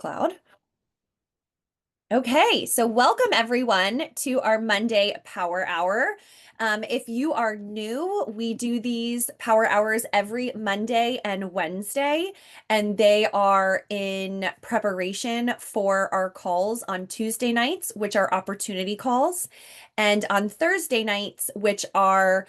SoundCloud. Okay, so welcome everyone to our Monday Power Hour. If you are new, we do these Power Hours every Monday and Wednesday, and they are in preparation for our calls on Tuesday nights, which are opportunity calls, and on Thursday nights, which are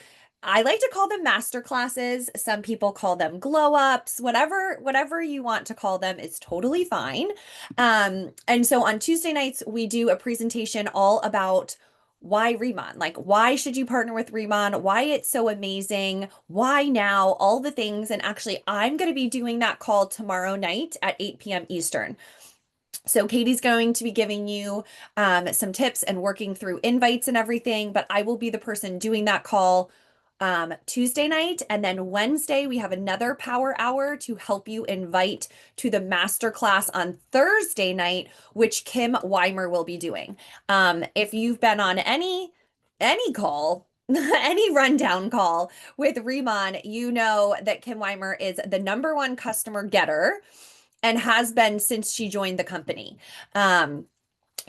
I like to call them master classes. Some people call them glow ups, whatever you want to call them is totally fine. And so on Tuesday nights, we do a presentation all about why Remon, like why should you partner with Remon, why it's so amazing, why now, all the things. And actually, I'm going to be doing that call tomorrow night at 8 p.m. Eastern. So Katie's going to be giving you some tips and working through invites and everything, but I will be the person doing that call Tuesday night. And then Wednesday, we have another power hour to help you invite to the master class on Thursday night, which Kim Weimer will be doing. If you've been on any call, any rundown call with Remon, you know that Kim Weimer is the number one customer getter and has been since she joined the company.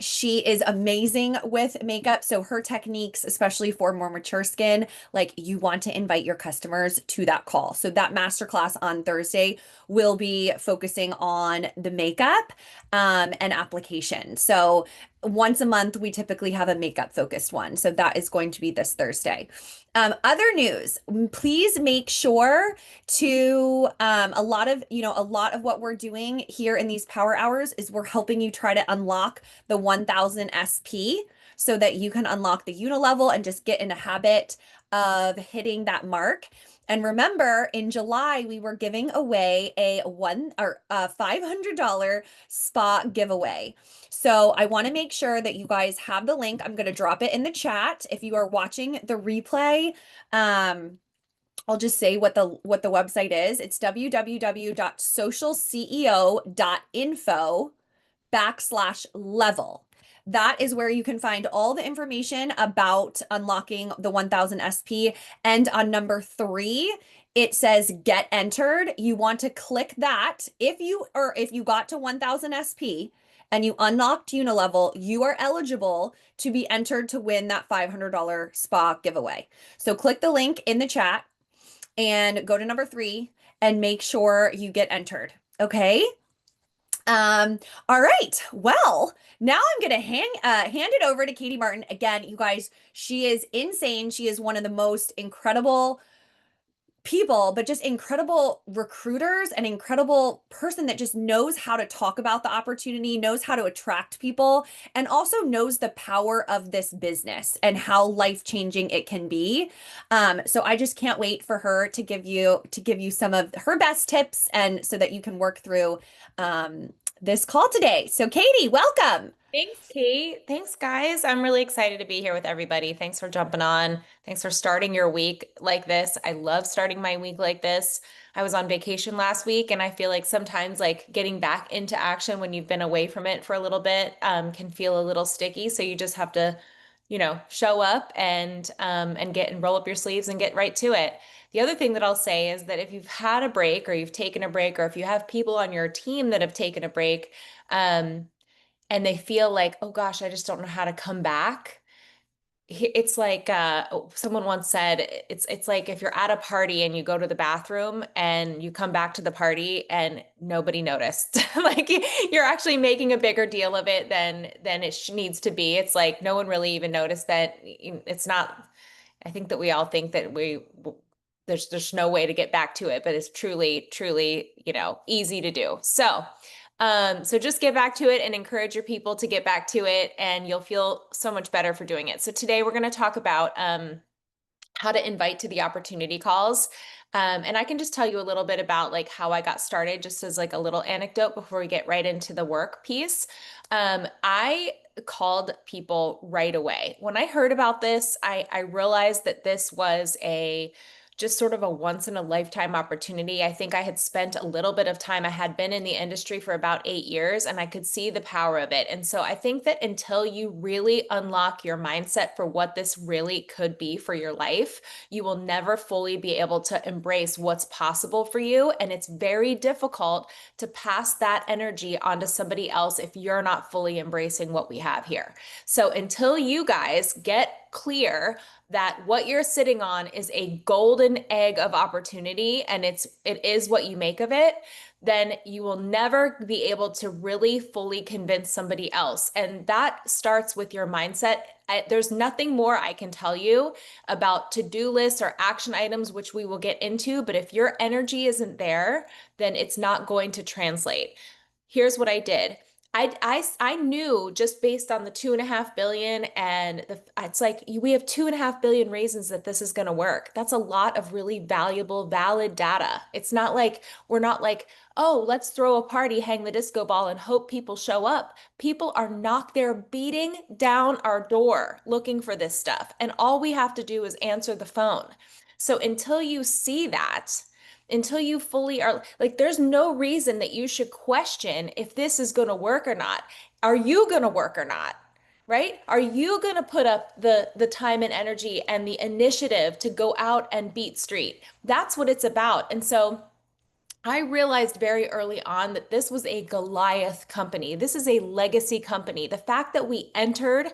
She is amazing with makeup. So her techniques, especially for more mature skin, like you want to invite your customers to that call. So that masterclass on Thursday will be focusing on the makeup and application. So once a month, we typically have a makeup focused one. So that is going to be this Thursday. Other news, please make sure to a lot of what we're doing here in these power hours is we're helping you try to unlock the 1000 SP so that you can unlock the unilevel and just get in a habit of hitting that mark. And remember, in July, we were giving away a $500 spa giveaway. So I want to make sure that you guys have the link. I'm going to drop it in the chat. If you are watching the replay, I'll just say what the website is. It's www.socialceo.info/level. That is where you can find all the information about unlocking the 1000 SP. And on number 3, it says get entered. You want to click that. If you got to 1000 SP and you unlocked Unilevel, you are eligible to be entered to win that $500 spa giveaway. So click the link in the chat and go to number 3 and make sure you get entered. Okay. All right. Well, now I'm gonna hand it over to Katie Martin. Again, you guys, she is insane. She is one of the most incredible people, but just incredible recruiters, an incredible person that just knows how to talk about the opportunity, knows how to attract people, and also knows the power of this business and how life-changing it can be. So I just can't wait for her to give you some of her best tips and so that you can work through this call today. So Katie, welcome. Thanks, Kate. Thanks, guys. I'm really excited to be here with everybody. Thanks for jumping on. Thanks for starting your week like this. I love starting my week like this. I was on vacation last week, and I feel like sometimes like getting back into action when you've been away from it for a little bit can feel a little sticky. So you just have to, show up and get and roll up your sleeves and get right to it. The other thing that I'll say is that if you've had a break or you've taken a break, or if you have people on your team that have taken a break, and they feel like, oh gosh, I just don't know how to come back. It's like someone once said, it's like if you're at a party and you go to the bathroom and you come back to the party and nobody noticed. Like you're actually making a bigger deal of it than it needs to be. It's like no one really even noticed that it's not. I think that we all think that there's no way to get back to it, but it's truly, easy to do. So just get back to it and encourage your people to get back to it, and you'll feel so much better for doing it. So today we're going to talk about how to invite to the opportunity calls. And I can just tell you a little bit about like how I got started, just as like a little anecdote before we get right into the work piece. I called people right away. When I heard about this, I realized that this was a just sort of a once in a lifetime opportunity. I think I had spent a little bit of time. I had been in the industry for about 8 years and I could see the power of it. And so I think that until you really unlock your mindset for what this really could be for your life, you will never fully be able to embrace what's possible for you. And it's very difficult to pass that energy onto somebody else if you're not fully embracing what we have here. So until you guys get clear that what you're sitting on is a golden egg of opportunity and it is what you make of it, then you will never be able to really fully convince somebody else. And that starts with your mindset. There's nothing more I can tell you about to-do lists or action items, which we will get into, but if your energy isn't there, then it's not going to translate. Here's what I did. I knew just based on the 2.5 billion and it's like we have 2.5 billion reasons that this is going to work. That's a lot of really valuable, valid data. It's not like we're not like, oh, let's throw a party, hang the disco ball, and hope people show up. People are they're beating down our door looking for this stuff. And all we have to do is answer the phone. So until you see that, until you fully are like, there's no reason that you should question if this is going to work or not. Are you going to work or not? Right? Are you going to put up the time and energy and the initiative to go out and beat street? That's what it's about. And so I realized very early on that this was a Goliath company. This is a legacy company. The fact that we entered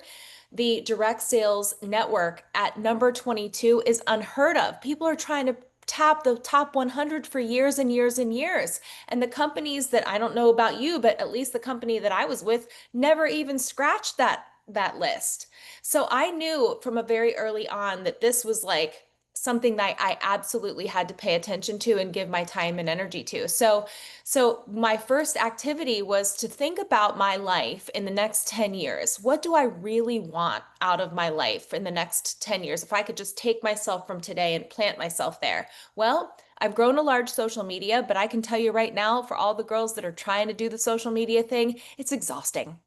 the direct sales network at number 22 is unheard of. People are trying to tap the top 100 for years and years and years. And the companies that I don't know about you, but at least the company that I was with never even scratched that list. So I knew from a very early on that this was like something that I absolutely had to pay attention to and give my time and energy to. So my first activity was to think about my life in the next 10 years. What do I really want out of my life in the next 10 years? If I could just take myself from today and plant myself there. Well, I've grown a large social media, but I can tell you right now, for all the girls that are trying to do the social media thing, it's exhausting.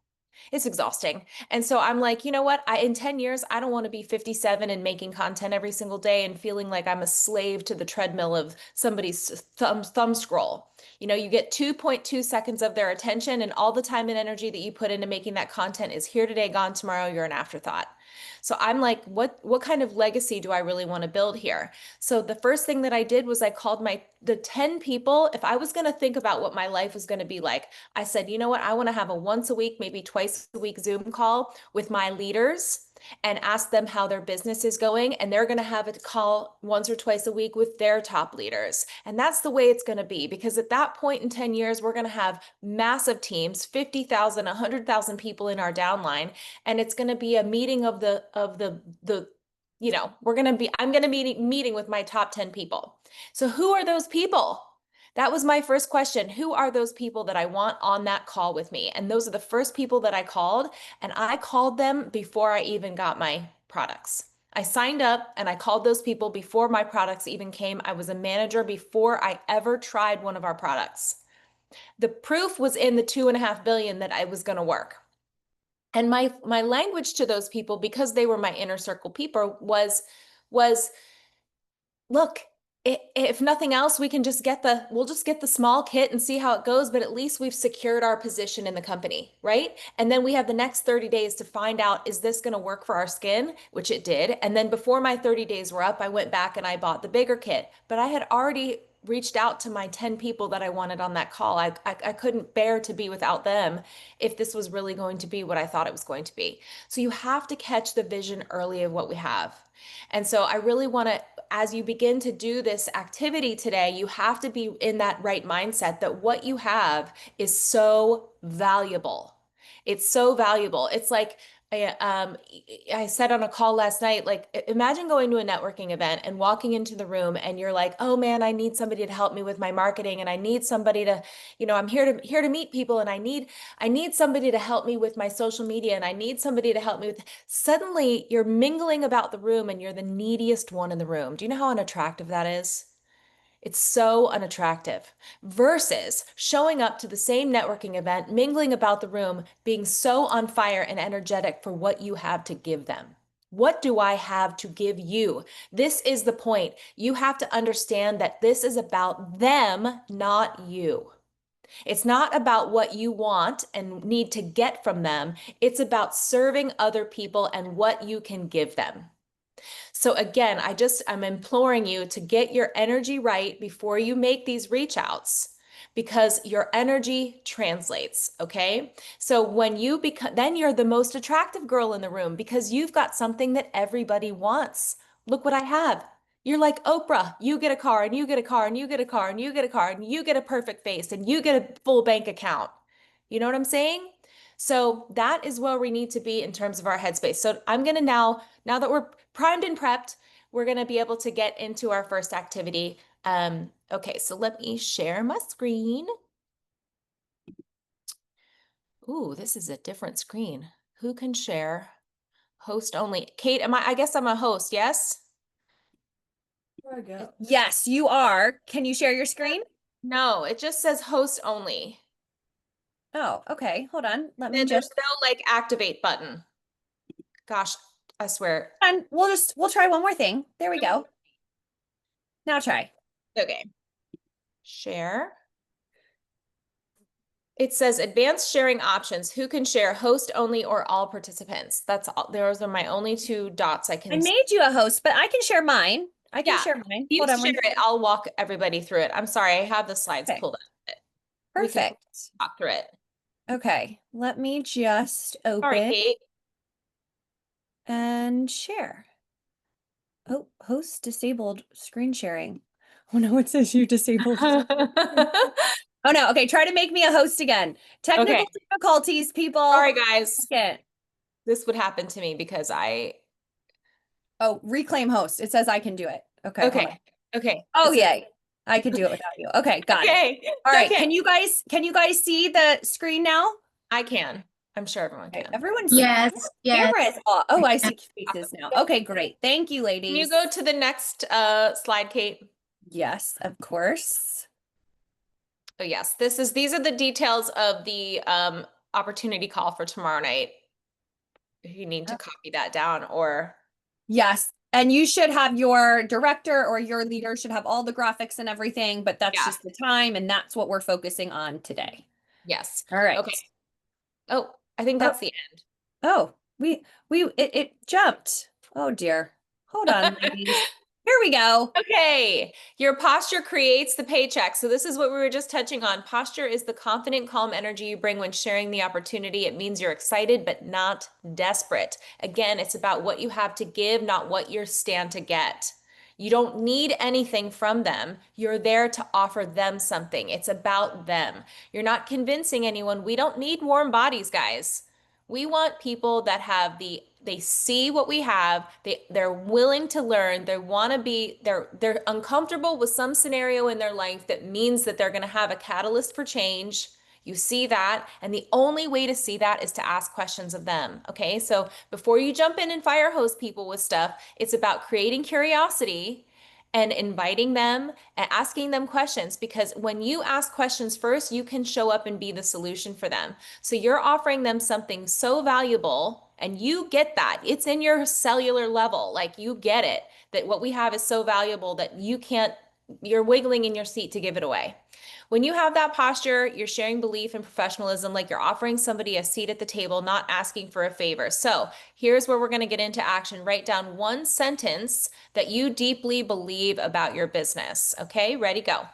It's exhausting. And so I'm like, you know what? In 10 years, I don't want to be 57 and making content every single day and feeling like I'm a slave to the treadmill of somebody's thumb scroll. You know, you get 2.2 seconds of their attention, and all the time and energy that you put into making that content is here today, gone tomorrow. You're an afterthought. So I'm like, what kind of legacy do I really want to build here? So the first thing that I did was I called the 10 people. If I was going to think about what my life was going to be like, I said, you know what? I want to have a once a week, maybe twice a week Zoom call with my leaders and ask them how their business is going. And they're going to have a call once or twice a week with their top leaders. And that's the way it's going to be, because at that point in 10 years, we're going to have massive teams, 50,000, 100,000 people in our downline. And it's going to be a meeting of I'm going to be meeting with my top 10 people. So who are those people? That was my first question. Who are those people that I want on that call with me? And those are the first people that I called. And I called them before I even got my products. I signed up and I called those people before my products even came. I was a manager before I ever tried one of our products. The proof was in the 2.5 billion that I was going to work. And my language to those people, because they were my inner circle people, was look, if nothing else, we'll just get the small kit and see how it goes, but at least we've secured our position in the company, right? And then we have the next 30 days to find out, is this going to work for our skin? Which it did. And then before my 30 days were up, I went back and I bought the bigger kit, but I had already reached out to my 10 people that I wanted on that call. I couldn't bear to be without them if this was really going to be what I thought it was going to be. So you have to catch the vision early of what we have. And so I really want to, as you begin to do this activity today, you have to be in that right mindset that what you have is so valuable. It's so valuable. It's like, I said on a call last night, like, imagine going to a networking event and walking into the room and you're like, oh man, I need somebody to help me with my marketing. And I need somebody to, I'm here to meet people. And I need somebody to help me with my social media. And I need somebody to help me with, suddenly you're mingling about the room and you're the neediest one in the room. Do you know how unattractive that is? It's so unattractive versus showing up to the same networking event, mingling about the room, being so on fire and energetic for what you have to give them. What do I have to give you? This is the point. You have to understand that this is about them, not you. It's not about what you want and need to get from them. It's about serving other people and what you can give them. So again, I'm imploring you to get your energy right before you make these reach outs because your energy translates, okay? So when you become, then you're the most attractive girl in the room because you've got something that everybody wants. Look what I have. You're like Oprah. You get a car and you get a car and you get a car and you get a car and you get a perfect face and you get a full bank account. You know what I'm saying? So that is where we need to be in terms of our headspace. So I'm going to now that we're primed and prepped, we're going to be able to get into our first activity. Okay, so let me share my screen. Ooh, this is a different screen. Who can share? Host only. Kate, I guess I'm a host, yes? There I go. Yes, you are. Can you share your screen? No, it just says host only. Oh, okay. Hold on. Let me And there's just, no like activate button. Gosh, I swear. and we'll try one more thing. There we go. Now try. Okay. Share. It says advanced sharing options. Who can share, host only or all participants? That's all. Those are my only two dots I can I made you a host, but I can share mine. I can Yeah, share mine. You Hold on. share it. I'll walk everybody through it. I'm sorry, I have the slides Okay. pulled up. We can Perfect. talk through it. Okay. Let me just Sorry, open Kate. and share. Oh, host disabled screen sharing. Oh no, it says you disabled. Oh no. Okay, try to make me a host again. Technical Okay. difficulties, people. Sorry, guys. Second. This would happen to me because Oh, reclaim host. It says I can do it. Okay, hold on. okay. Okay. Oh, It says- yay. I can do it without you. Okay, got it. Okay. All right. Okay. Can you guys see the screen now? I can. I'm sure everyone Okay, can. everyone's Yes, yes. camera is off. Oh, I see faces now. Okay, great. Thank you, ladies. Can you go to the next slide, Kate? Yes, of course. Oh, yes. These are the details of the opportunity call for tomorrow night. If you need to copy that down or Yes. And you should have your director or your leader should have all the graphics and everything, but that's Yeah. just the time. And that's what we're focusing on today. yes. All right. Okay. Oh, I think that's the end. Oh, it jumped. Oh dear. Hold on, ladies. Here we go. Okay, your posture creates the paycheck. So this is what we were just touching on. Posture is the confident, calm energy you bring when sharing the opportunity. It means you're excited, but not desperate. Again, it's about what you have to give, not what you stand to get. You don't need anything from them. You're there to offer them something. It's about them. You're not convincing anyone. We don't need warm bodies, guys. We want people that have they see what we have, they're willing to learn, they want to be they're uncomfortable with some scenario in their life that means that they're going to have a catalyst for change. You see that, and the only way to see that is to ask questions of them. Okay? So before you jump in and fire hose people with stuff, it's about creating curiosity and inviting them and asking them questions, because when you ask questions first, you can show up and be the solution for them. So you're offering them something so valuable and you get that. It's in your cellular level. Like you get it that what we have is so valuable that you're wiggling in your seat to give it away. When you have that posture, you're sharing belief and professionalism, like you're offering somebody a seat at the table, not asking for a favor. So here's where we're going to get into action. Write down one sentence that you deeply believe about your business. Okay, ready, go.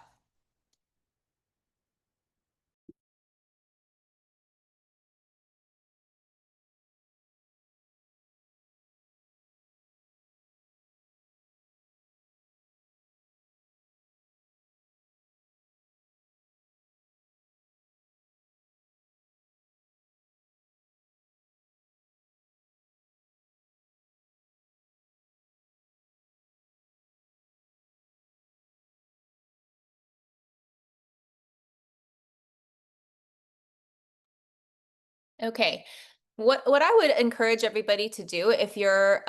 Okay. What I would encourage everybody to do if you're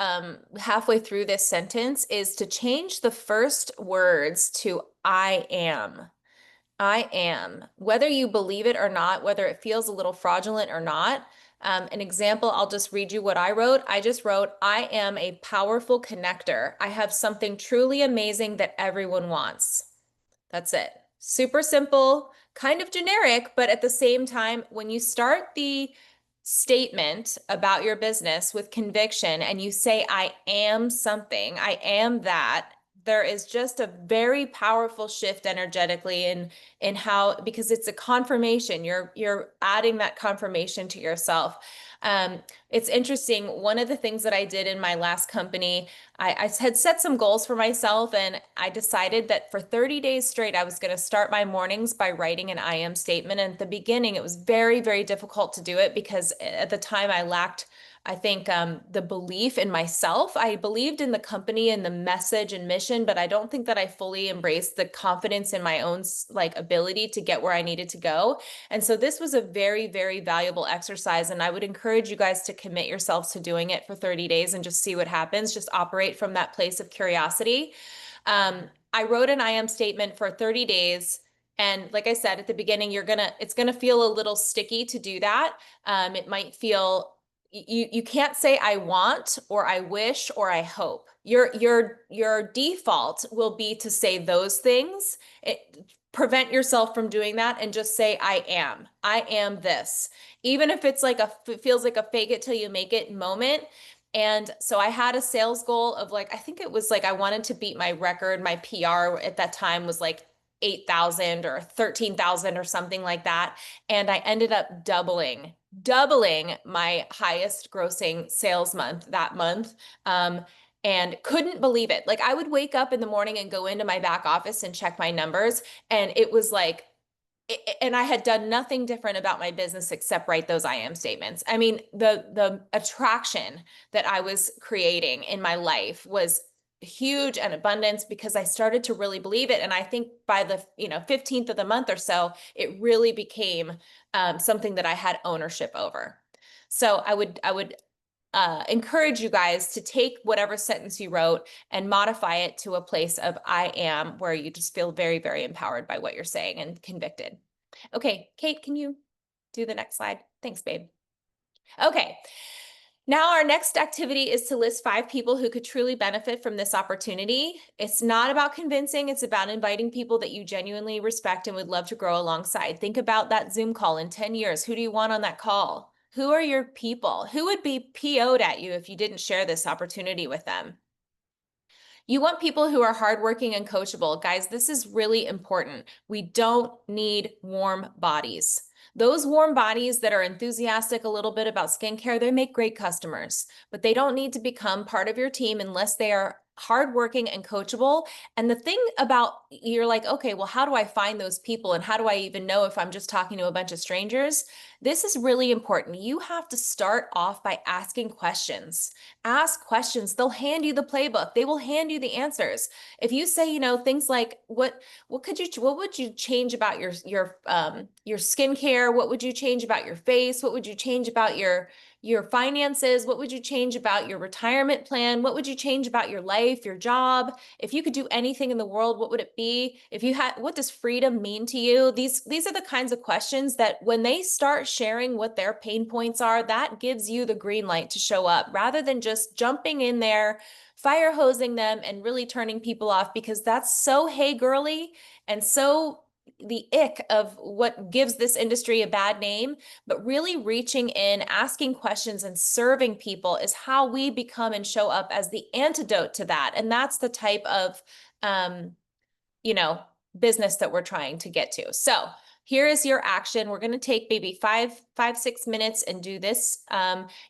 halfway through this sentence is to change the first words to I am. I am. Whether you believe it or not, whether it feels a little fraudulent or not, An example, I'll just read you what I wrote. I just wrote, I am a powerful connector. I have something truly amazing that everyone wants. That's it. Super simple, kind of generic, but at the same time, when you start the statement about your business with conviction and you say, I am something, I am that, there is just a very powerful shift energetically in how, because it's a confirmation. You're adding that confirmation to yourself. It's interesting. One of the things that I did in my last company, I had set some goals for myself, and I decided that for 30 days straight, I was going to start my mornings by writing an I am statement. And at the beginning, it was very, very difficult to do it because at the time I lacked, I think, the belief in myself. I believed in the company and the message and mission, but I don't think that I fully embraced the confidence in my own like ability to get where I needed to go. And so this was a very, very valuable exercise. And I would encourage you guys to commit yourselves to doing it for 30 days and just see what happens. Just operate from that place of curiosity. I wrote an I am statement for 30 days. And like I said at the beginning, it's gonna feel a little sticky to do that. It might feel, you can't say I want or I wish or I hope. Your default will be to say those things. Prevent yourself from doing that and just say I am this. Even if it's like it feels like a fake it till you make it moment. And so I had a sales goal of like, I think it was like I wanted to beat my record. My PR at that time was like 8,000 or 13,000 or something like that. And I ended up doubling my highest grossing sales month that month. And couldn't believe it. Like I would wake up in the morning and go into my back office and check my numbers. And it was like, and I had done nothing different about my business except write those I am statements. I mean, the attraction that I was creating in my life was huge and abundance because I started to really believe it. And I think by the 15th of the month or so, it really became something that I had ownership over. So I would encourage you guys to take whatever sentence you wrote and modify it to a place of I am, where you just feel very, very empowered by what you're saying and convicted. Okay, Kate, can you do the next slide? Thanks, babe. Okay. Now our next activity is to list 5 people who could truly benefit from this opportunity. It's not about convincing, it's about inviting people that you genuinely respect and would love to grow alongside. Think about that Zoom call in 10 years. Who do you want on that call? Who are your people? Who would be PO'd at you if you didn't share this opportunity with them? You want people who are hardworking and coachable. Guys, this is really important. We don't need warm bodies. Those warm bodies that are enthusiastic a little bit about skincare, they make great customers, but they don't need to become part of your team unless they are hardworking and coachable. And the thing about, you're like, okay, well, how do I find those people? And how do I even know if I'm just talking to a bunch of strangers? This is really important. You have to start off by asking questions. Ask questions. They'll hand you the playbook. They will hand you the answers. If you say, things like, what would you change about your skincare? What would you change about your face? What would you change about your finances? What would you change about your retirement plan? What would you change about your life, your job? If you could do anything in the world, what would it be? What does freedom mean to you? These are the kinds of questions that when they start sharing what their pain points are, that gives you the green light to show up rather than just jumping in there, fire hosing them and really turning people off, because that's so hey girly and so the ick of what gives this industry a bad name. But really reaching in, asking questions and serving people is how we become and show up as the antidote to that. And that's the type of, business that we're trying to get to. So here is your action. We're going to take maybe 6 minutes and do this.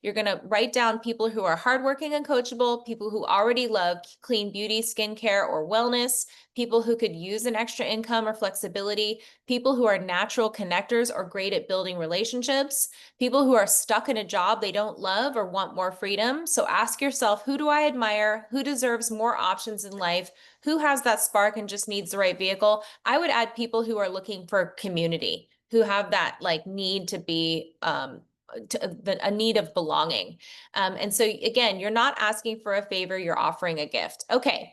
You're going to write down people who are hardworking and coachable, people who already love clean beauty, skincare, or wellness, people who could use an extra income or flexibility, people who are natural connectors or great at building relationships, people who are stuck in a job they don't love or want more freedom. So ask yourself, who do I admire? Who deserves more options in life? Who has that spark and just needs the right vehicle? I would add people who are looking for community, who have that like need to be a need of belonging. And so again, you're not asking for a favor, you're offering a gift. Okay,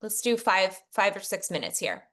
let's do 5 or 6 minutes here.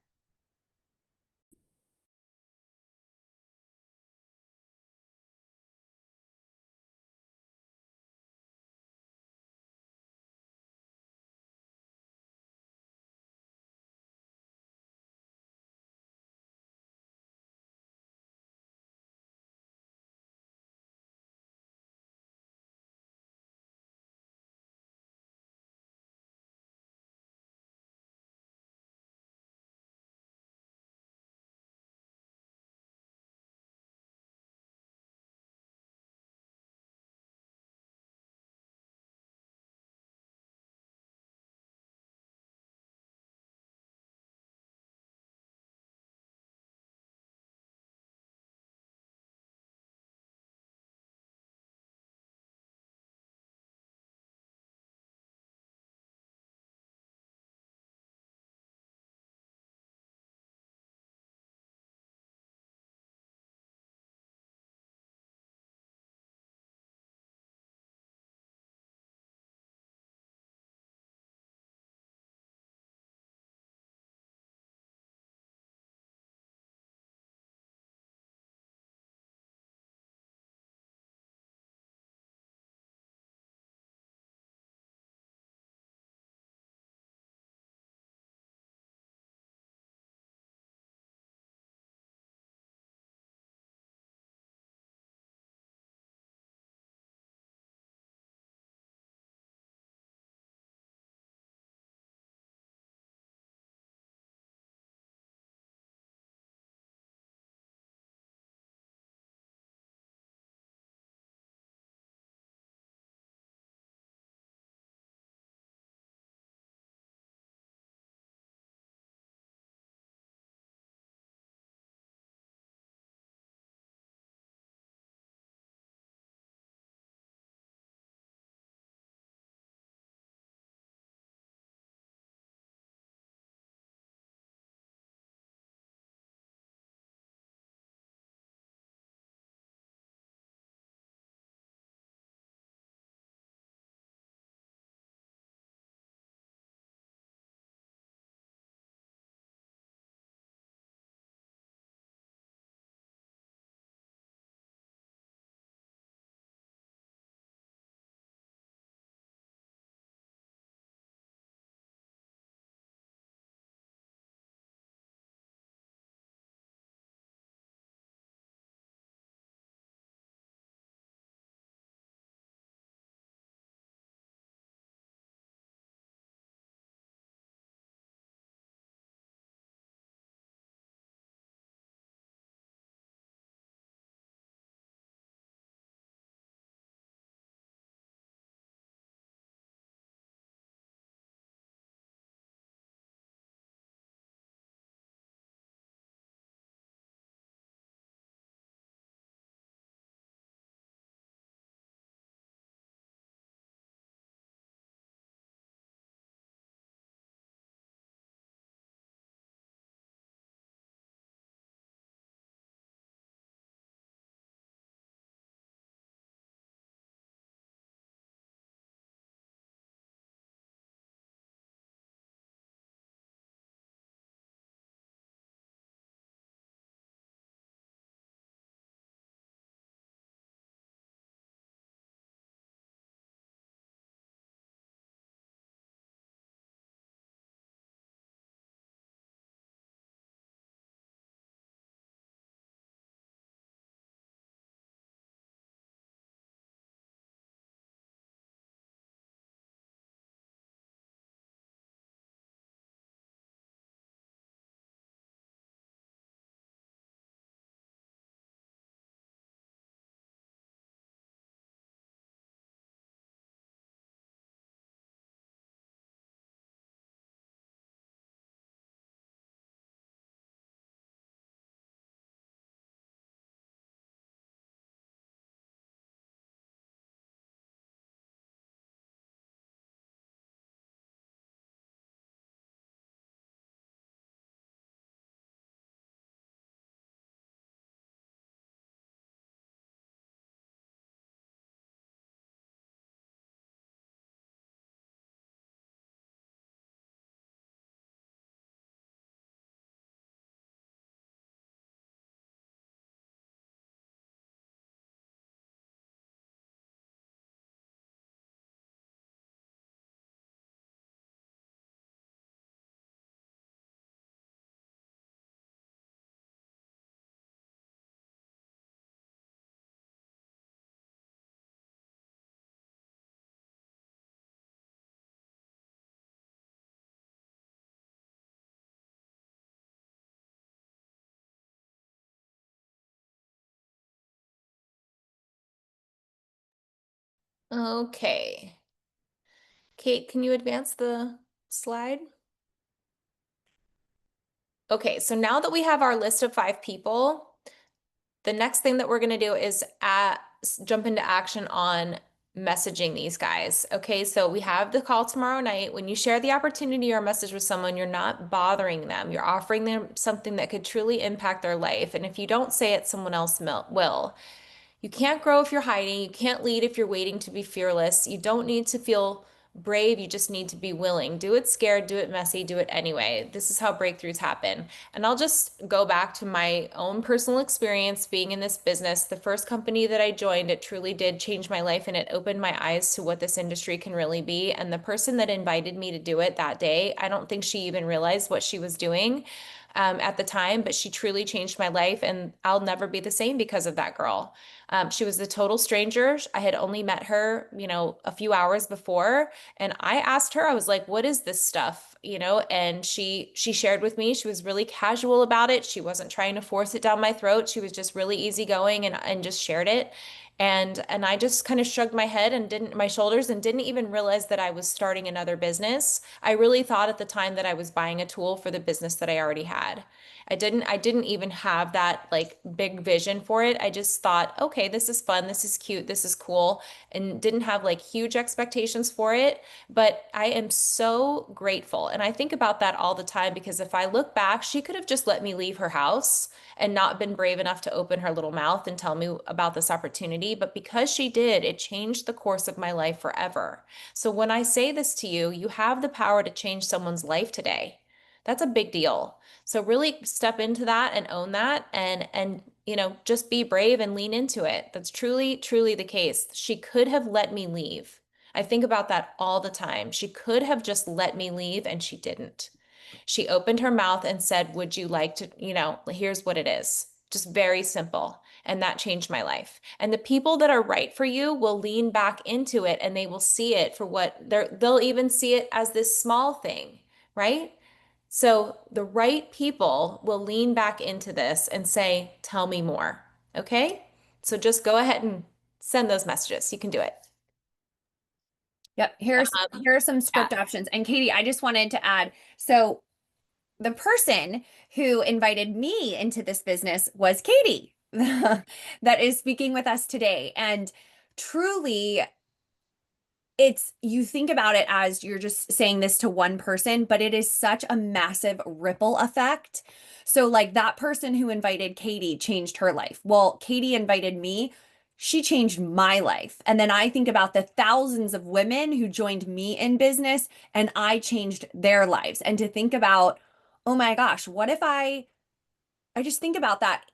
Okay. Kate, can you advance the slide? Okay, so now that we have our list of 5 people, the next thing that we're going to do is jump into action on messaging these guys. Okay, so we have the call tomorrow night. When you share the opportunity or message with someone, you're not bothering them. You're offering them something that could truly impact their life. And if you don't say it, someone else will. You can't grow if you're hiding. You can't lead if you're waiting to be fearless. You don't need to feel brave. You just need to be willing. Do it scared, do it messy, do it anyway. This is how breakthroughs happen. And I'll just go back to my own personal experience being in this business. The first company that I joined, it truly did change my life and it opened my eyes to what this industry can really be. And the person that invited me to do it that day, I don't think she even realized what she was doing. At the time, but she truly changed my life, and I'll never be the same because of that girl. She was a total stranger. I had only met her, a few hours before, and I asked her, I was like, "What is this stuff?" And she shared with me. She was really casual about it. She wasn't trying to force it down my throat. She was just really easygoing and just shared it. And I just kind of shrugged my head and didn't my shoulders and didn't even realize that I was starting another business. I really thought at the time that I was buying a tool for the business that I already had. I didn't even have that like big vision for it. I just thought, okay, this is fun, this is cute, this is cool, and didn't have like huge expectations for it. But I am so grateful. And I think about that all the time because if I look back, she could have just let me leave her house and not been brave enough to open her little mouth and tell me about this opportunity. But because she did, it changed the course of my life forever. So when I say this to you, you have the power to change someone's life today. That's a big deal. So really step into that and own that and just be brave and lean into it. That's truly, truly the case. She could have let me leave. I think about that all the time. She could have just let me leave and she didn't. She opened her mouth and said, "Would you like to, here's what it is." Just very simple. And that changed my life. And the people that are right for you will lean back into it and they will see it for what they'll even see it as this small thing, right? So the right people will lean back into this and say, "Tell me more." Okay? So just go ahead and send those messages. You can do it. Yep. Here are some script options. And Katie, I just wanted to add, so the person who invited me into this business was Katie, that is speaking with us today. And truly, you think about it as you're just saying this to one person, but it is such a massive ripple effect. So, like that person who invited Katie changed her life. Well, Katie invited me, she changed my life. And then I think about the thousands of women who joined me in business and I changed their lives. And to think about, oh my gosh, what if I just think about that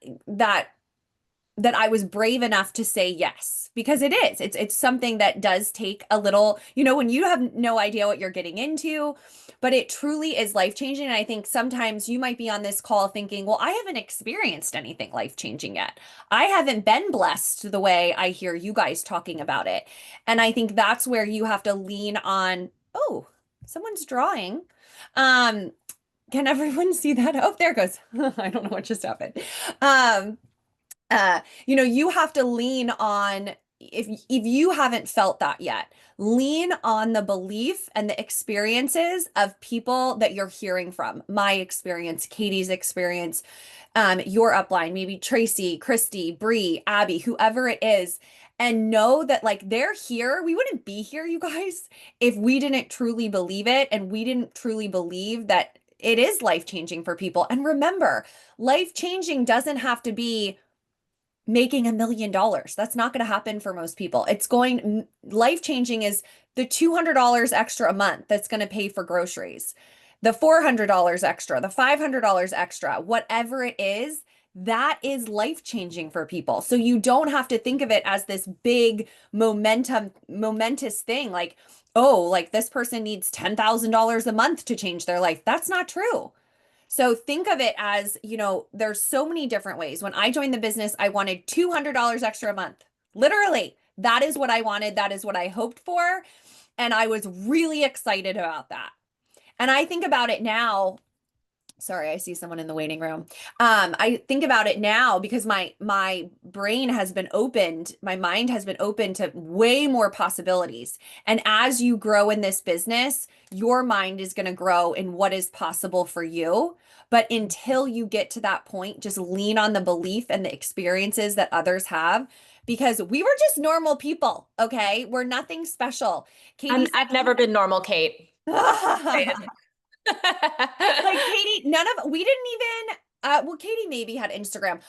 I was brave enough to say yes, because it's something that does take a little, when you have no idea what you're getting into, but it truly is life-changing. And I think sometimes you might be on this call thinking, well, I haven't experienced anything life-changing yet. I haven't been blessed the way I hear you guys talking about it. And I think that's where you have to lean on, oh, someone's drawing. Can everyone see that? Oh, there it goes. I don't know what just happened. You have to lean on, if you haven't felt that yet, lean on the belief and the experiences of people that you're hearing from. My experience, Katie's experience, your upline, maybe Tracy, Christy, Bree, Abby, whoever it is, and know that like they're here. We wouldn't be here, you guys, if we didn't truly believe it and we didn't truly believe that it is life-changing for people. And remember, life-changing doesn't have to be making $1 million. That's not going to happen for most people. Life-changing is the $200 extra a month that's going to pay for groceries, the $400 extra, the $500 extra, whatever it is, that is life-changing for people. So you don't have to think of it as this big momentous thing like, oh, like this person needs $10,000 a month to change their life. That's not true. So think of it as, there's so many different ways. When I joined the business, I wanted $200 extra a month. Literally, that is what I wanted. That is what I hoped for. And I was really excited about that. And I think about it now, Sorry, I see someone in the waiting room. I think about it now because my brain has been opened, my mind has been open to way more possibilities. And as you grow in this business, your mind is going to grow in what is possible for you. But until you get to that point, just lean on the belief and the experiences that others have because we were just normal people, okay? We're nothing special. Katie, I've never been normal, Kate. like Katie, we didn't even well, Katie maybe had Instagram.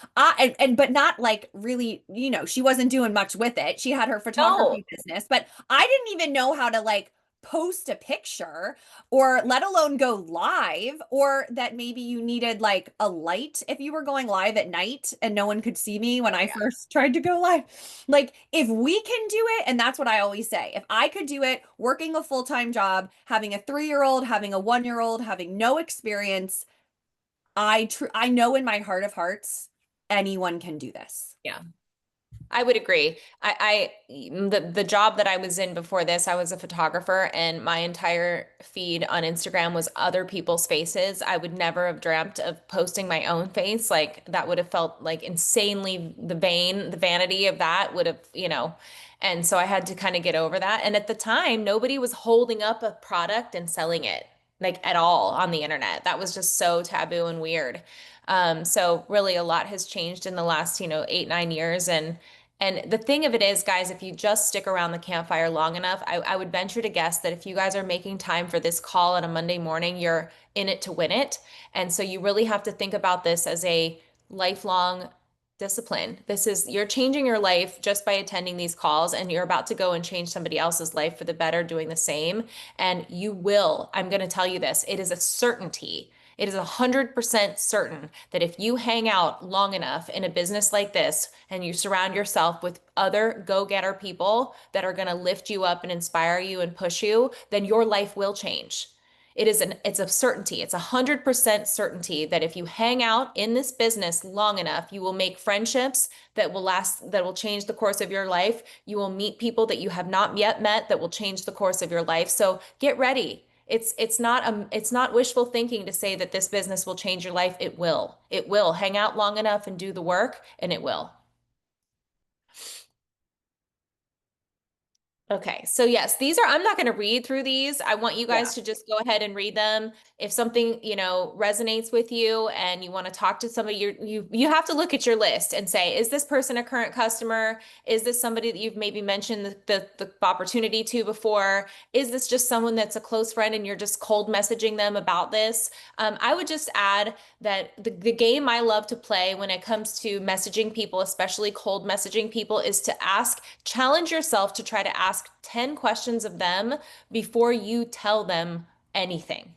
And but not like really, she wasn't doing much with it. She had her No. photography business, but I didn't even know how to like post a picture or let alone go live, or that maybe you needed like a light if you were going live at night and no one could see me when I first tried to go live. Like if we can do it, and that's what I always say, if I could do it working a full-time job, having a 3-year-old, having a 1-year-old, having no experience, I know in my heart of hearts anyone can do this. Yeah. I would agree. The job that I was in before this, I was a photographer, and my entire feed on Instagram was other people's faces. I would never have dreamt of posting my own face. Like that would have felt like insanely the vanity of that would have, and so I had to kind of get over that. And at the time, nobody was holding up a product and selling it like at all on the internet. That was just so taboo and weird. So really a lot has changed in the last, 8, 9 years. And the thing of it is, guys, if you just stick around the campfire long enough, I would venture to guess that if you guys are making time for this call on a Monday morning, you're in it to win it. And so you really have to think about this as a lifelong discipline. You're changing your life just by attending these calls, and you're about to go and change somebody else's life for the better doing the same. And you will, I'm going to tell you this, it is a certainty. It is 100% certain that if you hang out long enough in a business like this and you surround yourself with other go-getter people that are going to lift you up and inspire you and push you, then your life will change. It's a certainty. It's 100% certainty that if you hang out in this business long enough, you will make friendships that will last, that will change the course of your life. You will meet people that you have not yet met that will change the course of your life. So get ready. It's not wishful thinking to say that this business will change your life. It will. It will. Hang out long enough and do the work, and it will. Okay, so yes, I'm not going to read through these. I want you guys to just go ahead and read them. If something, resonates with you and you want to talk to somebody, you have to look at your list and say, is this person a current customer? Is this somebody that you've maybe mentioned the opportunity to before? Is this just someone that's a close friend and you're just cold messaging them about this? I would just add that the game I love to play when it comes to messaging people, especially cold messaging people, is to challenge yourself to try to ask 10 questions of them before you tell them anything.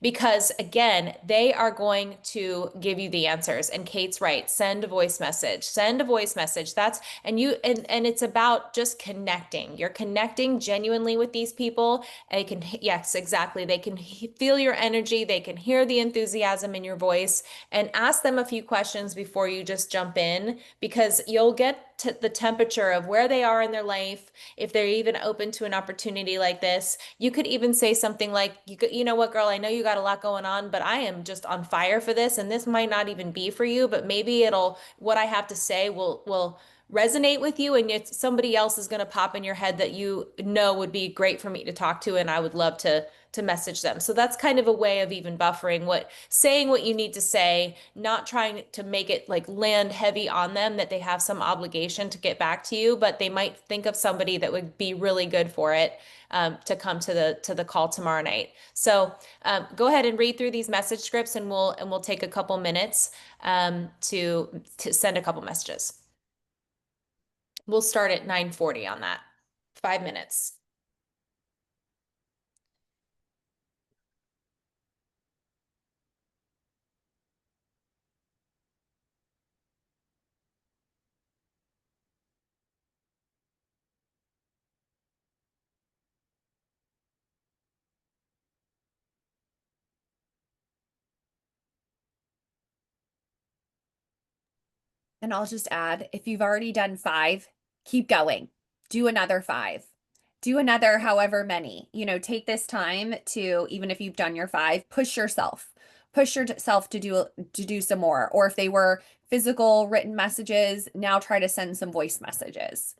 Because again, they are going to give you the answers. And Kate's right. Send a voice message. Send a voice message. And it's about just connecting. You're connecting genuinely with these people. And yes, exactly. They can feel your energy. They can hear the enthusiasm in your voice, and ask them a few questions before you just jump in, because you'll get to the temperature of where they are in their life. If they're even open to an opportunity like this, you could even say something like, you know what, girl, I know you got a lot going on, but I am just on fire for this, and this might not even be for you, but maybe what I have to say will resonate with you, and somebody else is going to pop in your head that would be great for me to talk to, and I would love to message them. So that's kind of a way of even buffering saying what you need to say, not trying to make it like land heavy on them that they have some obligation to get back to you, but they might think of somebody that would be really good for it, to come to the call tomorrow night. So go ahead and read through these message scripts, and we'll take a couple minutes to send a couple messages. We'll start at 9:40 on that. 5 minutes. And I'll just add, if you've already done 5, keep going. Do another 5. Do another however many. Take this time to, even if you've done your 5, push yourself. push yourself to do some more. Or if they were physical written messages, now try to send some voice messages.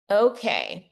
Okay.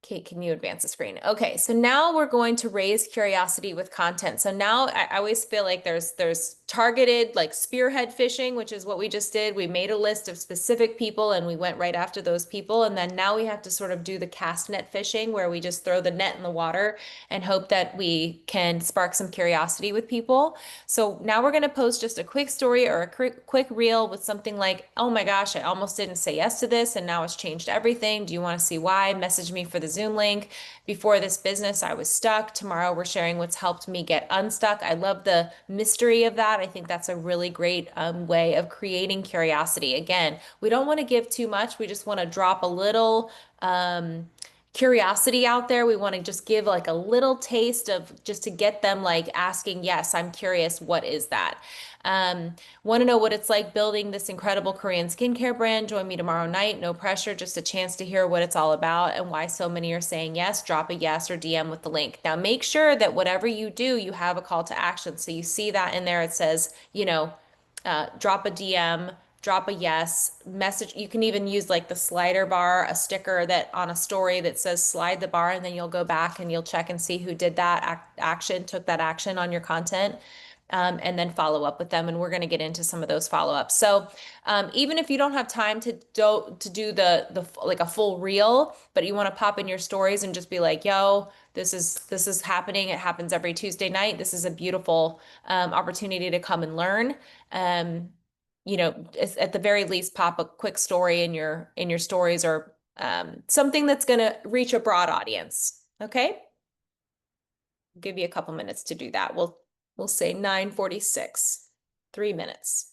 Kate, can you advance the screen? Okay, so now we're going to raise curiosity with content. So now I always feel like there's targeted like spearhead fishing, which is what we just did. We made a list of specific people and we went right after those people. And then now we have to sort of do the cast net fishing where we just throw the net in the water and hope that we can spark some curiosity with people. So now we're going to post just a quick story or a quick reel with something like, oh my gosh, I almost didn't say yes to this and now it's changed everything. Do you want to see why? Message me for the Zoom link. Before this business, I was stuck. Tomorrow we're sharing what's helped me get unstuck. I love the mystery of that. I think that's a really great way of creating curiosity. Again, we don't want to give too much. We just want to drop a little curiosity out there. We want to just give like a little taste of just to get them like asking, yes, I'm curious, what is that? Want to know what it's like building this incredible Korean skincare brand? Join me tomorrow night. No pressure, just a chance to hear what it's all about and why so many are saying yes. Drop a yes or DM with the link. Now make sure that whatever you do, you have a call to action. So you see that in there, it says, drop a DM, drop a yes, message. You can even use like the slider bar, a sticker that on a story that says slide the bar, and then you'll go back and you'll check and see who did that action, took that action on your content. And then follow up with them. And we're going to get into some of those follow-ups. So even if you don't have time to do the like a full reel, but you want to pop in your stories and just be like, yo, this is happening. It happens every Tuesday night. This is a beautiful opportunity to come and learn. At the very least, pop a quick story in your stories or something that's going to reach a broad audience. Okay. Give you a couple minutes to do that. We'll say 9:46, 3 minutes.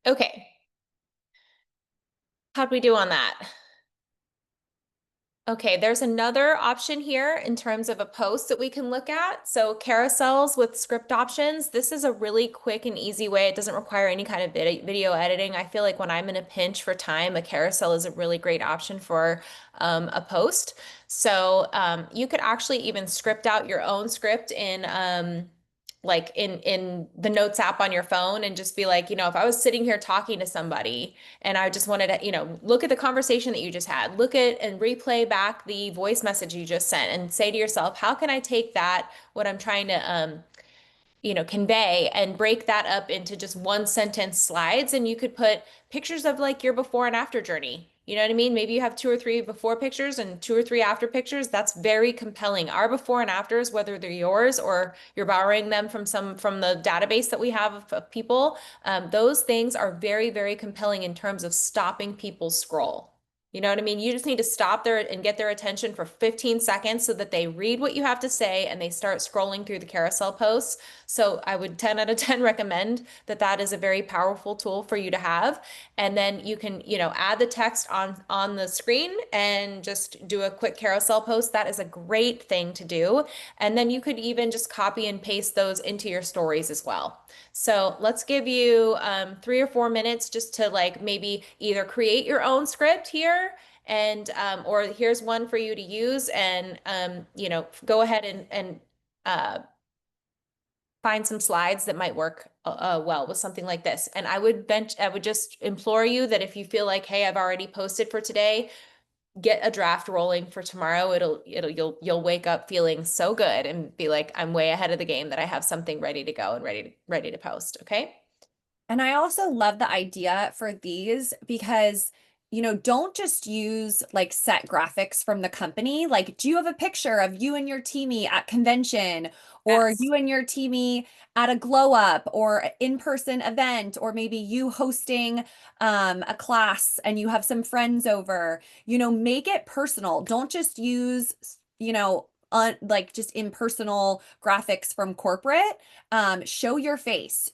Okay. How'd we do on that? Okay, there's another option here in terms of a post that we can look at. So carousels with script options. This is a really quick and easy way. It doesn't require any kind of video editing. I feel like when I'm in a pinch for time, a carousel is a really great option for a post. So you could actually even script out your own script in like in the notes app on your phone and just be like, if I was sitting here talking to somebody and I just wanted to, look at the conversation that you just had, look at and replay back the voice message you just sent and say to yourself, how can I take that, what I'm trying to, convey and break that up into just one sentence slides. And you could put pictures of like your before and after journey. You know what I mean? Maybe you have 2 or 3 before pictures and 2 or 3 after pictures. That's very compelling. Our before and afters, whether they're yours or you're borrowing them from the database that we have of people, those things are very, very compelling in terms of stopping people's scroll. You know what I mean? You just need to stop there and get their attention for 15 seconds so that they read what you have to say and they start scrolling through the carousel posts. So I would 10 out of 10 recommend that that is a very powerful tool for you to have. And then you can, add the text on the screen and just do a quick carousel post. That is a great thing to do. And then you could even just copy and paste those into your stories as well. So let's give you 3 or 4 minutes just to like maybe either create your own script here and or here's one for you to use and go ahead and find some slides that might work well with something like this. And I would just implore you that if you feel like, hey, I've already posted for today, get a draft rolling for tomorrow. You'll wake up feeling so good and be like, I'm way ahead of the game that I have something ready to go and ready to post. Okay. And I also love the idea for these because, don't just use like set graphics from the company. Like, do you have a picture of you and your teamie at convention or Yes. you and your teamie at a glow up or in-person event, or maybe you hosting a class and you have some friends over, make it personal. Don't just use, like just impersonal graphics from corporate. Show your face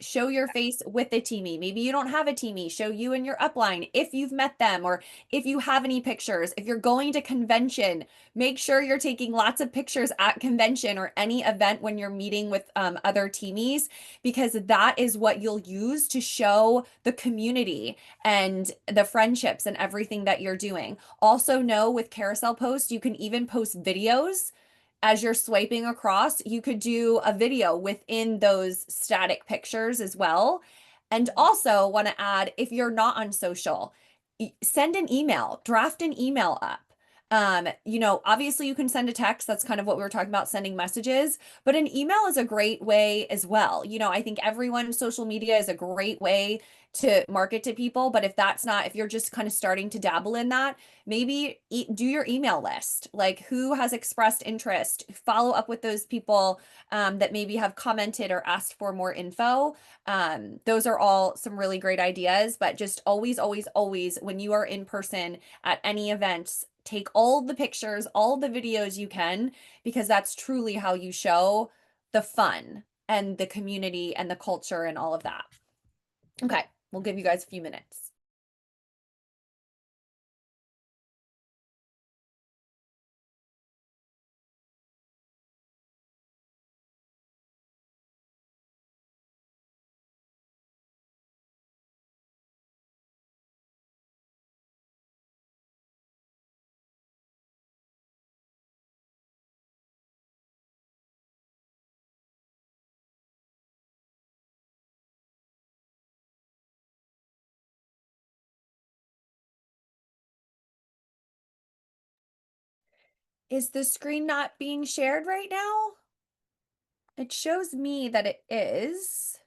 with a teamie. Maybe you don't have a teamie. Show you and your upline if you've met them or if you have any pictures. If you're going to convention, make sure you're taking lots of pictures at convention or any event when you're meeting with other teamies, because that is what you'll use to show the community and the friendships and everything that you're doing. Also know with carousel posts, you can even post videos as you're swiping across. You could do a video within those static pictures as well. And also want to add, if you're not on social, send an email, draft an email up. Obviously you can send a text. That's kind of what we were talking about, sending messages, but an email is a great way as well. I think social media is a great way to market to people. But if you're just kind of starting to dabble in that, maybe do your email list, like who has expressed interest, follow up with those people that maybe have commented or asked for more info. Those are all some really great ideas, but just always, always, always, when you are in person at any events, take all the pictures, all the videos you can, because that's truly how you show the fun and the community and the culture and all of that. Okay, we'll give you guys a few minutes. Is the screen not being shared right now? It shows me that it is.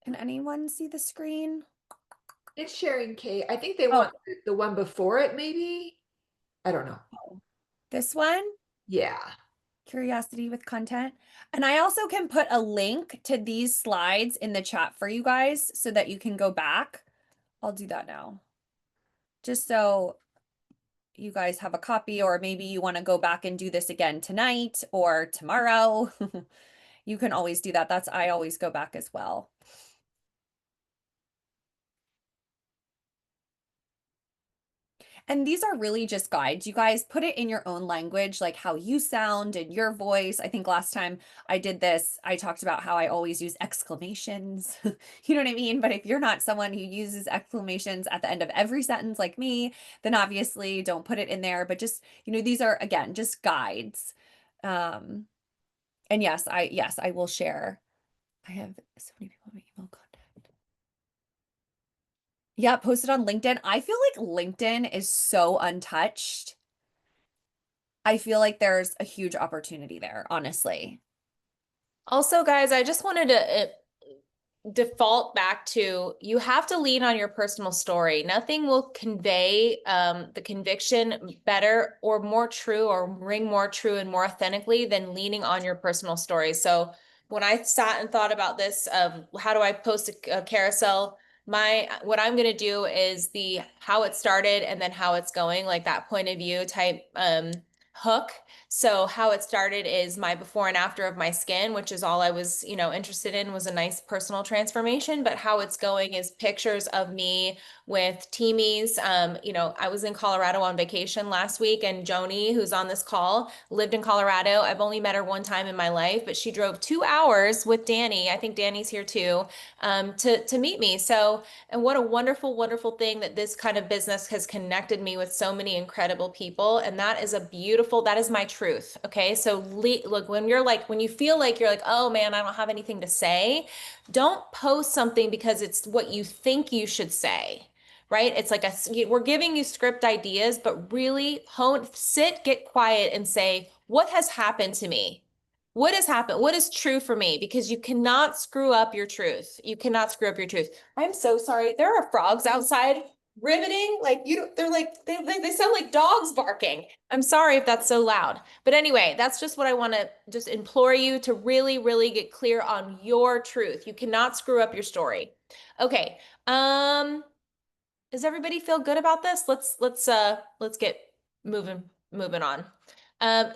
Can anyone see the screen? It's sharing, Kate. I think they Oh. want the one before it, maybe. I don't know. This one? Yeah. Curiosity with content. And I also can put a link to these slides in the chat for you guys so that you can go back. I'll do that now. Just so you guys have a copy, or maybe you want to go back and do this again tonight or tomorrow. You can always do that. I always go back as well. And these are really just guides. You guys put it in your own language, like how you sound and your voice. I think last time I did this, I talked about how I always use exclamations. You know what I mean? But if you're not someone who uses exclamations at the end of every sentence like me, then obviously don't put it in there. But just, these are again just guides. Um, and yes, I will share. I have so many people in my email contact. Yeah, posted on LinkedIn. I feel like LinkedIn is so untouched. I feel like there's a huge opportunity there, honestly. Also, guys, I just wanted to default back to, you have to lean on your personal story. Nothing will convey the conviction better or more true or ring more true and more authentically than leaning on your personal story. So when I sat and thought about this, how do I post a carousel? What I'm going to do is the how it started and then how it's going, like that point of view type hook. So how it started is my before and after of my skin, which is all I was, interested in, was a nice personal transformation. But how it's going is pictures of me with teamies. I was in Colorado on vacation last week, and Joni, who's on this call, lived in Colorado. I've only met her one time in my life, but she drove 2 hours with Danny. I think Danny's here too, to meet me. So, and what a wonderful, wonderful thing that this kind of business has connected me with so many incredible people. And that is that is my truth. Okay. So look, when you feel like you're like, oh man, I don't have anything to say, don't post something because it's what you think you should say. Right? It's like we're giving you script ideas, but really sit, get quiet and say, what has happened to me? What has happened? What is true for me? Because you cannot screw up your truth. You cannot screw up your truth. I'm so sorry. There are frogs outside riveting. They sound like dogs barking. I'm sorry if that's so loud. But anyway, that's just what I want to just implore you to really, really get clear on your truth. You cannot screw up your story. Okay. Does everybody feel good about this? Let's get moving on.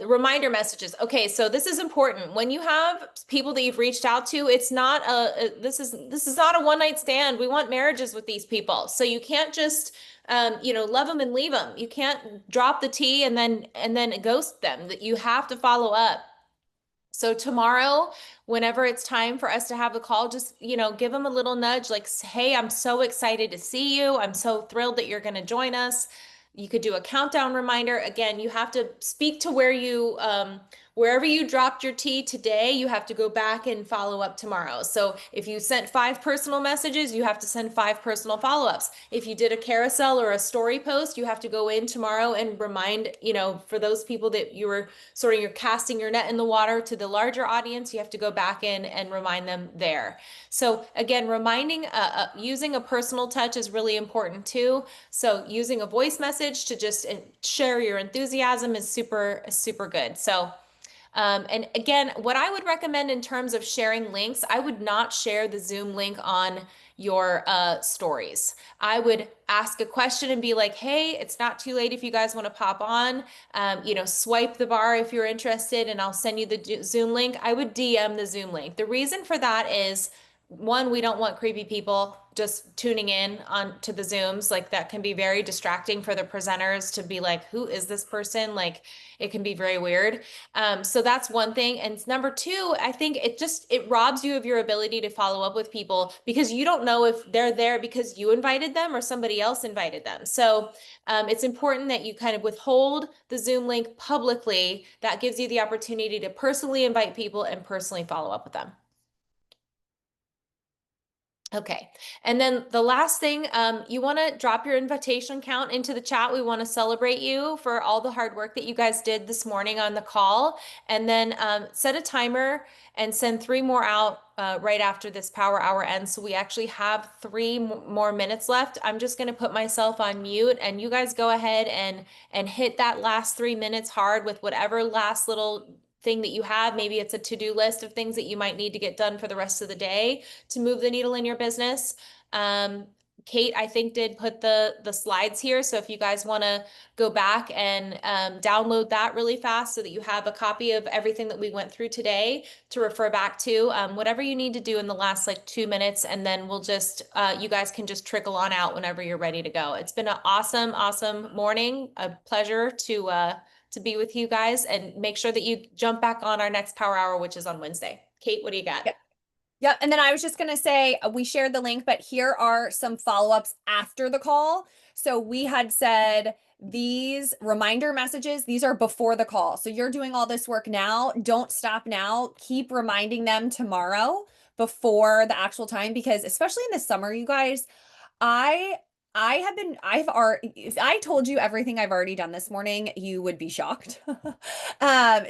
Reminder messages. Okay, so this is important. When you have people that you've reached out to, it's not this is not a one night stand. We want marriages with these people. So you can't just love them and leave them. You can't drop the T and then ghost them. That you have to follow up. So tomorrow, whenever it's time for us to have a call, just, give them a little nudge, like, hey, I'm so excited to see you. I'm so thrilled that you're going to join us. You could do a countdown reminder. Again, you have to speak to wherever you dropped your T today, you have to go back and follow up tomorrow. So if you sent 5 personal messages, you have to send 5 personal follow-ups. If you did a carousel or a story post, you have to go in tomorrow and remind, for those people that you're casting your net in the water to the larger audience, you have to go back in and remind them there. So again, reminding, using a personal touch is really important too. So using a voice message to just share your enthusiasm is super, super good. So, and again, what I would recommend in terms of sharing links, I would not share the Zoom link on your stories. I would ask a question and be like, hey, it's not too late if you guys want to pop on, swipe the bar if you're interested and I'll send you the Zoom link. I would DM the Zoom link. The reason for that is, one, we don't want creepy people just tuning in on to the Zooms. Like that can be very distracting for the presenters to be like, who is this person? Like it can be very weird. So that's one thing. And number 2, I think it robs you of your ability to follow up with people because you don't know if they're there because you invited them or somebody else invited them. So it's important that you kind of withhold the Zoom link publicly. That gives you the opportunity to personally invite people and personally follow up with them. Okay. And then the last thing, you want to drop your invitation count into the chat. We want to celebrate you for all the hard work that you guys did this morning on the call. And then set a timer and send 3 more out right after this power hour ends. So we actually have 3 more minutes left. I'm just going to put myself on mute and you guys go ahead and hit that last 3 minutes hard with whatever last little thing that you have. Maybe it's a to-do list of things that you might need to get done for the rest of the day to move the needle in your business. Kate, I think, did put the slides here. So if you guys want to go back and download that really fast so that you have a copy of everything that we went through today to refer back to, whatever you need to do in the last like 2 minutes, and then we'll just, you guys can just trickle on out whenever you're ready to go. It's been an awesome, awesome morning. A pleasure to be with you guys, and make sure that you jump back on our next Power Hour, which is on Wednesday. Kate, what do you got? Yeah. Yep. And then I was just going to say, we shared the link, but here are some follow-ups after the call. So we had said these reminder messages, these are before the call. So you're doing all this work now. Don't stop now. Keep reminding them tomorrow before the actual time, because especially in the summer, you guys, I've already, if I told you everything I've already done this morning, you would be shocked.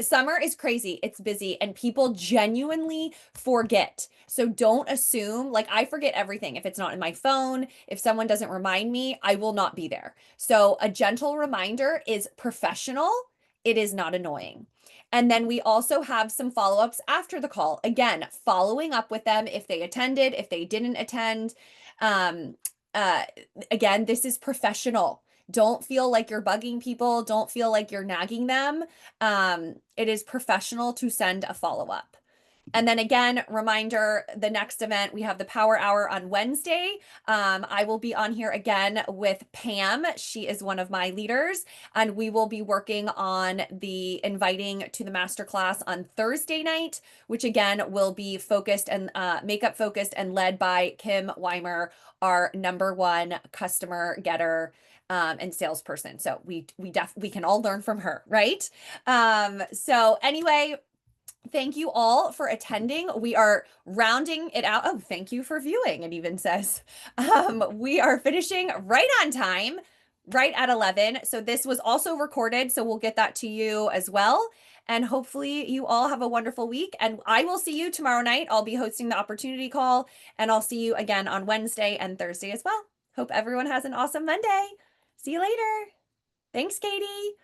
Summer is crazy. It's busy and people genuinely forget. So don't assume, like, I forget everything. If it's not in my phone, if someone doesn't remind me, I will not be there. So a gentle reminder is professional. It is not annoying. And then we also have some follow-ups after the call. Again, following up with them if they attended, if they didn't attend. Uh, Again, this is professional. Don't feel like you're bugging people. Don't feel like you're nagging them. It is professional to send a follow-up. And then again, reminder, the next event, we have the Power Hour on Wednesday. I will be on here again with Pam. She is one of my leaders, and we will be working on the inviting to the masterclass on Thursday night, which again will be focused and makeup focused and led by Kim Weimer, our #1 customer getter and salesperson. So we can all learn from her, right? So anyway, thank you all for attending. We are rounding it out. Oh, thank you for viewing, it even says. We are finishing right on time, right at 11. So this was also recorded, so we'll get that to you as well. And hopefully you all have a wonderful week. And I will see you tomorrow night. I'll be hosting the opportunity call, and I'll see you again on Wednesday and Thursday as well. Hope everyone has an awesome Monday. See you later. Thanks, Katie.